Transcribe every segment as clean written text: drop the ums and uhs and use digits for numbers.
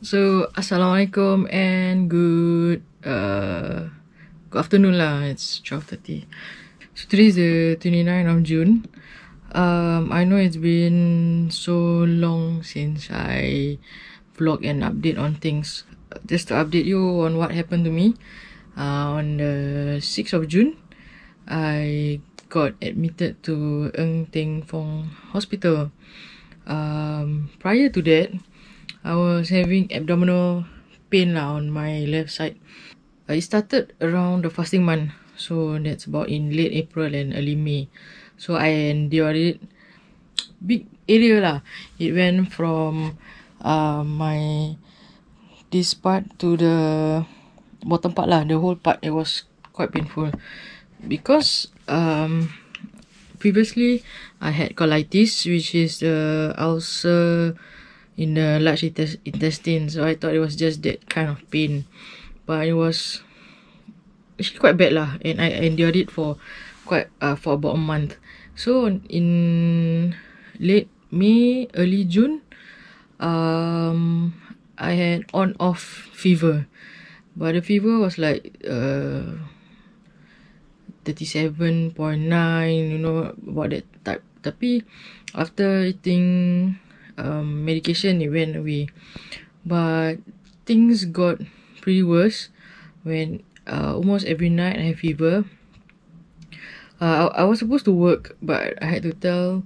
So, Assalamualaikum and good afternoon lah. It's 12:30. So today is the 29th of June. I know it's been so long since I vlog and update on things. Just to update you on what happened to me. On the 6th of June, I got admitted to Ng Teng Fong Hospital. Prior to that, I was having abdominal pain on my left side. It started around the fasting month, so that's about in late April and early May. So I endured it. Big area lah. It went from my this part to the bottom part lah. The whole part, it was quite painful because previously I had colitis, which is the ulcer in the large intestine. So I thought it was just that kind of pain, but it was actually quite bad lah, and I endured it for about a month. So in late May, early June, I had on-off fever, but the fever was like 37.9, you know, about that type. Tapi after eating medication, it went away. But things got pretty worse when almost every night I have fever. I was supposed to work, but I had to tell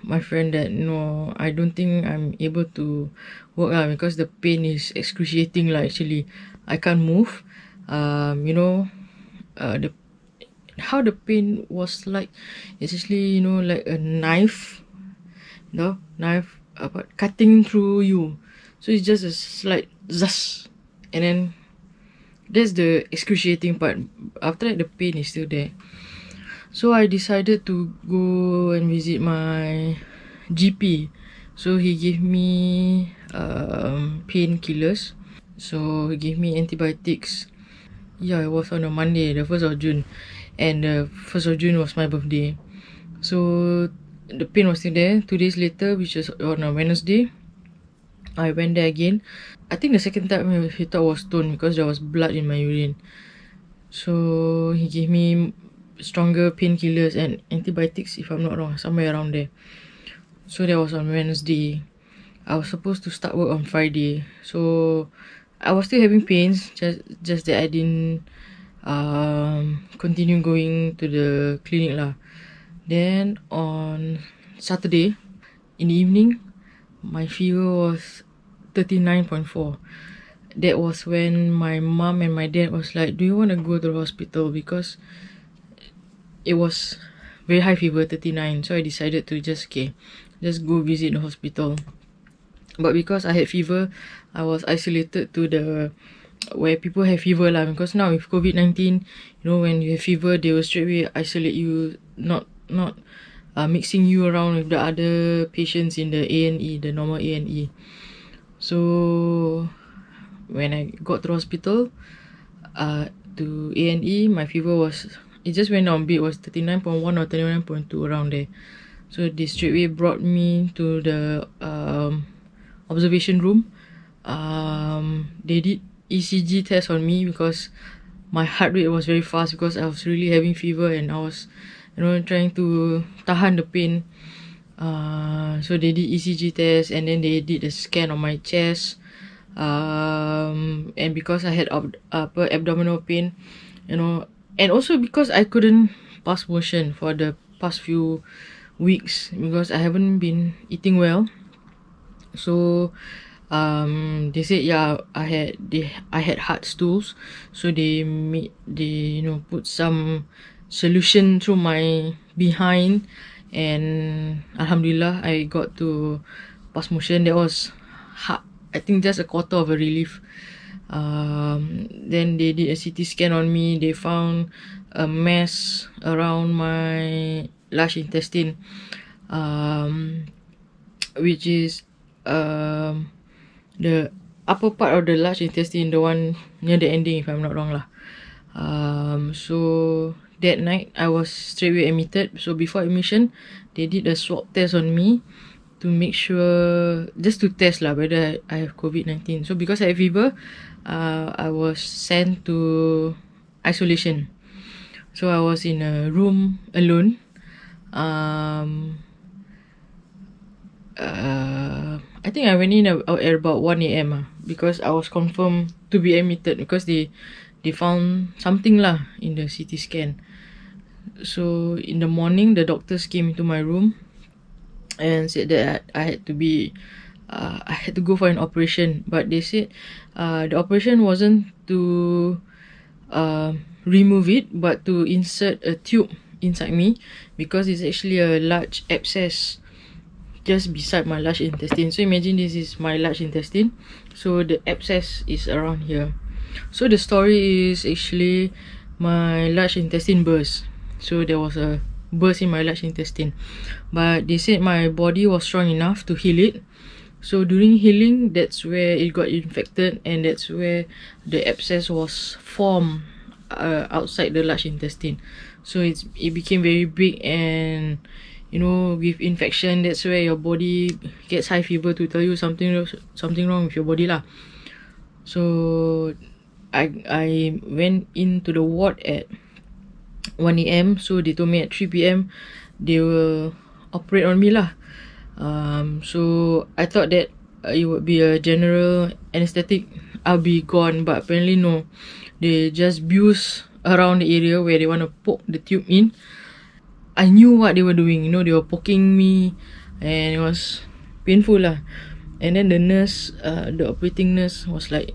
my friend that no, I don't think I'm able to work because the pain is excruciating lah. Actually, I can't move. You know, how the pain was like, it's actually, you know, like a knife. Knife cutting through you. So it's just a slight zas, and then that's the excruciating part. After that, the pain is still there. So I decided to go and visit my GP. So he gave me painkillers. So he gave me antibiotics. Yeah, it was on a Monday, the 1st of June, and the 1st of June was my birthday. So the pain was still there. 2 days later, which was on a Wednesday, I went there again. I think the second time he thought was stone because there was blood in my urine. So he gave me stronger painkillers and antibiotics, if I'm not wrong, somewhere around there. So that was on Wednesday. I was supposed to start work on Friday. So I was still having pains, just that I didn't continue going to the clinic lah. Then on Saturday in the evening, my fever was 39.4. That was when my mom and my dad was like, do you want to go to the hospital? Because it was very high fever, 39. So I decided to just go visit the hospital. But because I had fever, I was isolated to the where people have fever lah. Because now with COVID-19, you know, when you have fever, they will straight away isolate you, not mixing you around with the other patients in the A&E, the normal A&E. So when I got to the hospital, to A&E, my fever was, it just went down a bit, was 39.1 or 39.2, around there. So they straight away brought me to the observation room. They did ECG test on me because my heart rate was very fast because I was really having fever and I was, you know, trying to tahan the pain. So they did ECG test and then they did a scan on my chest. And because I had abdominal pain, you know, and also because I couldn't pass motion for the past few weeks because I haven't been eating well. So they said, yeah, I had hard stools, so they you know, put some solution through my behind, and alhamdulillah I got to pass motion. That was I think just a quarter of a relief. Then they did a CT scan on me. They found a mass around my large intestine, which is the upper part of the large intestine, the one near the ending, if I'm not wrong lah. So that night I was straight away admitted. So before admission, they did a swab test on me to make sure, just to test lah whether I have COVID-19. So because I have fever, I was sent to isolation. So I was in a room alone. I think I went in at about 1 a.m. Because I was confirmed to be admitted because they found something lah in the CT scan. So in the morning, the doctors came into my room and said that I had to go for an operation. But they said the operation wasn't to remove it, but to insert a tube inside me, because it's actually a large abscess just beside my large intestine. So imagine this is my large intestine, so the abscess is around here. So the story is actually my large intestine burst. So there was a burst in my large intestine, but they said my body was strong enough to heal it. So during healing, that's where it got infected, and that's where the abscess was formed outside the large intestine. So it became very big, and you know, with infection, that's where your body gets high fever to tell you something wrong with your body lah. So I went into the ward at 1 a.m. So they told me at 3 p.m. they will operate on me lah. So I thought that it would be a general anesthetic, I'll be gone, but apparently no. They just abuse around the area where they want to poke the tube in. I knew what they were doing, you know, they were poking me, and it was painful lah. And then the nurse, the operating nurse was like,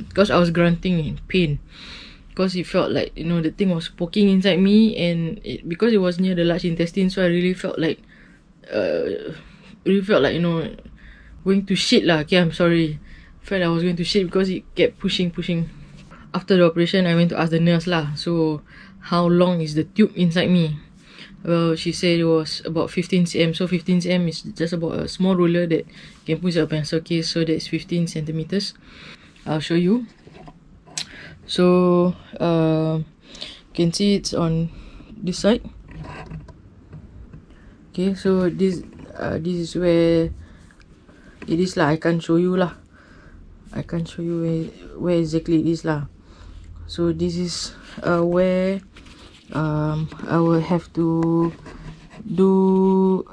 because I was grunting in pain, because it felt like, you know, the thing was poking inside me, and because it was near the large intestine, so I really felt like, you know, going to shit lah. Okay, I'm sorry. Felt like I was going to shit because it kept pushing. After the operation, I went to ask the nurse lah, so how long is the tube inside me? Well, she said it was about 15 cm. So 15 cm is just about a small roller that you can put in a pencil case. So that's 15 centimeters. I'll show you. So you can see it's on this side. Okay, so this is where it is lah. I can't show you lah. I can't show you where exactly it is lah. So this is where I will have to do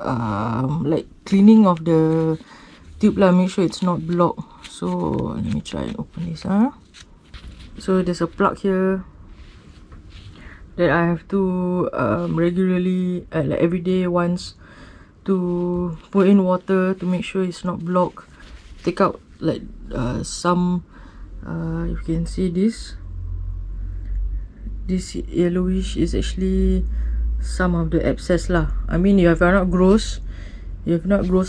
like cleaning of the tube lah, make sure it's not blocked. So let me try and open this. So there's a plug here that I have to regularly, like every day once, to put in water to make sure it's not blocked. Take out like some, you can see this yellowish is actually some of the abscess lah. I mean, you have not gross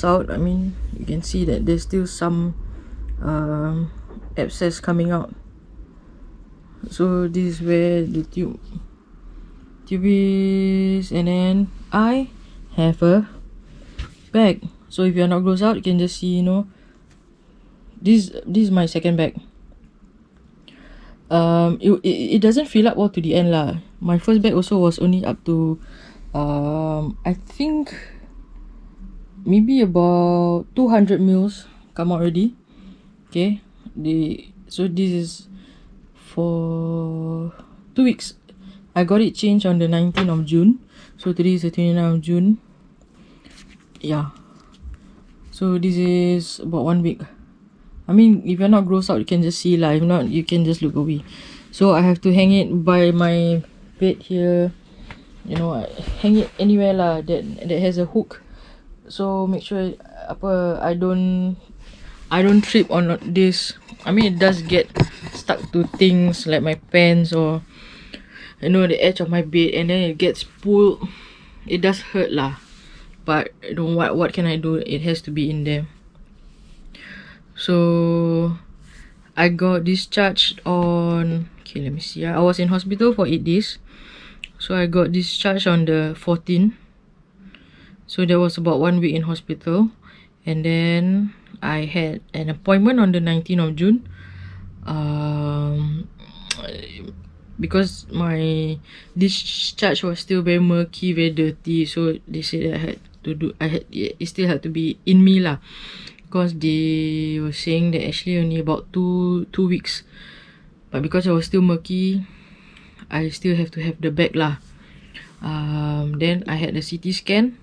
out. I mean, you can see that there's still some abscess coming out. So this is where the tube is, and then I have a bag. So if you're not gross out, you can just see, you know, this is my second bag. It doesn't fill up all to the end lah. My first bag also was only up to I think maybe about 200 mils come out already. Okay, so this is for 2 weeks. I got it changed on the 19th of June. So today is the 29th of June. Yeah. So this is about 1 week. I mean, if you're not grossed out, you can just see lah. If not, you can just look away. So I have to hang it by my bed here. You know, I hang it anywhere lah that has a hook. So make sure I don't trip on this. I mean, it does get stuck to things like my pants or, you know, the edge of my bed, and then it gets pulled. It does hurt lah. But you know what can I do? It has to be in there. So I got discharged on, okay, let me see. I was in hospital for 8 days. So I got discharged on the 14th. So there was about 1 week in hospital. And then I had an appointment on the 19th of June. Because my discharge was still very murky, very dirty. So they said that I had to do. It still had to be in me lah, because they were saying that actually only about two weeks, but because I was still murky, I still have to have the bag lah. Then I had the CT scan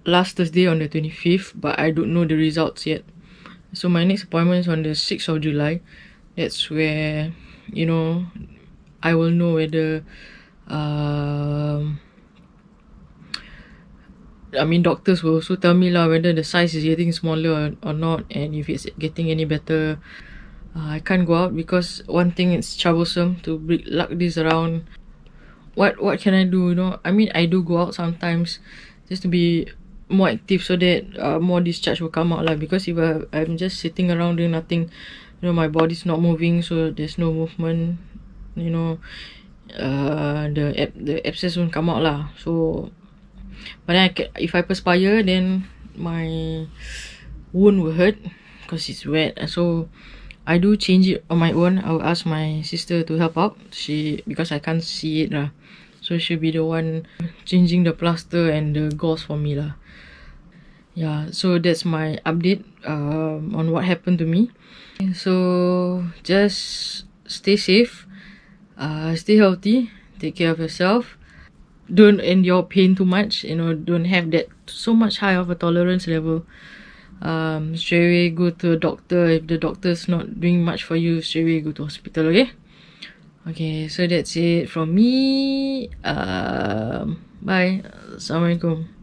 last Thursday on the 25th, but I don't know the results yet. So my next appointment is on the 6th of July. That's where, you know, I will know whether doctors will also tell me lah whether the size is getting smaller or not, and if it's getting any better. I can't go out because one thing, it's troublesome to lug this around. What can I do, you know? I mean, I do go out sometimes just to be more active so that more discharge will come out lah. Because if I'm just sitting around doing nothing, you know, my body's not moving, so there's no movement, you know, the abscess won't come out lah. So, but then if I perspire, then my wound will hurt because it's wet. So I do change it on my own. I will ask my sister to help out. Because I can't see it lah, so she'll be the one changing the plaster and the gauze for me lah. Yeah, so that's my update on what happened to me. So just stay safe, stay healthy, take care of yourself. Don't endure pain too much, you know, don't have that so much high of a tolerance level. Straight away go to a doctor. If the doctor's not doing much for you, straight away go to hospital, okay? Okay, so that's it from me. Bye. Assalamualaikum.